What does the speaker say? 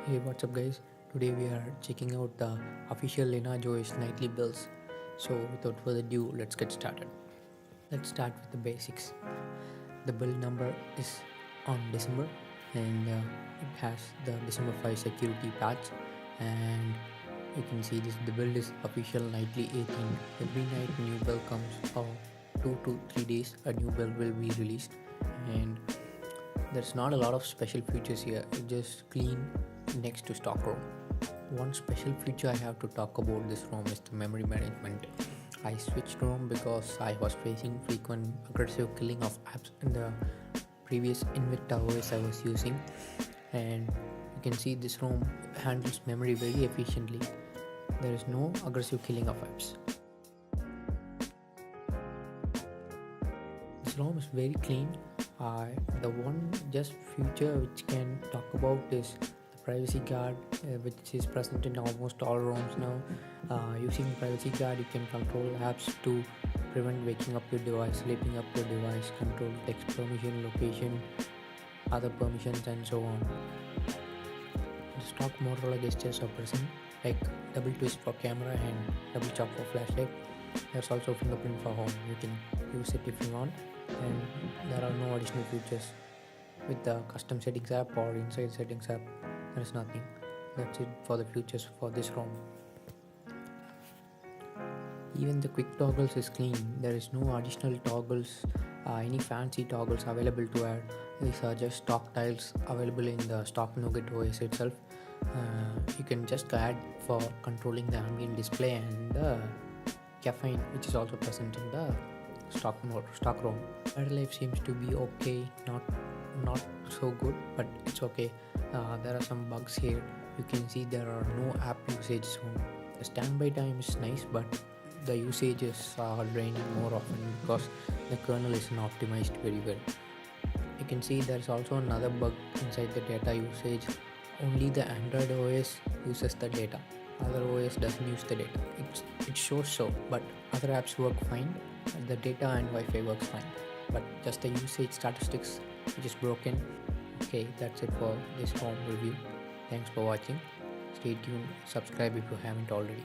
Hey, what's up, guys? Today we are checking out the official LineageOs nightly builds. So, without further ado, let's get started. Let's start with the basics. The build number is on December, and it has the December 5 security patch. And you can see this. The build is official nightly 18. Every night, new build comes, or 2 to 3 days, a new build will be released. And there's not a lot of special features here. It's just clean next to stock ROM. One special feature I have to talk about this ROM is the memory management. I switched ROM because I was facing frequent aggressive killing of apps in the previous Invicta OS I was using, and you can see this ROM handles memory very efficiently. There is no aggressive killing of apps. This ROM is very clean. The one just feature which can talk about is the privacy guard, which is present in almost all ROMs now. Using privacy guard, you can control apps to prevent waking up your device, sleeping up your device, control text permission, location, other permissions, and so on. The stock Motorola gestures are present, like double twist for camera and double chop for flashlight. There's also fingerprint for home. You can use it if you want, and there are no additional features with the custom settings app or inside settings app. There is nothing. That's it for the features for this ROM. Even the quick toggles is clean. There is no additional toggles, any fancy toggles available to add. These are just stock tiles available in the stock Nougat OS itself. You can just add for controlling the ambient display and the caffeine, which is also present in the stock ROM. Battery life seems to be okay, not so good, but it's okay. There are some bugs here. You can see there are no app usage zone. The standby time is nice, but the usages are draining more often because the kernel isn't optimized very well. You can see there's also another bug inside the data usage. Only the Android OS uses the data. Other OS doesn't use the data. It shows so, but other apps work fine. The data and Wi-Fi works fine, but just the usage statistics which is broken. Okay, that's it for this ROM review. Thanks for watching. Stay tuned. Subscribe if you haven't already.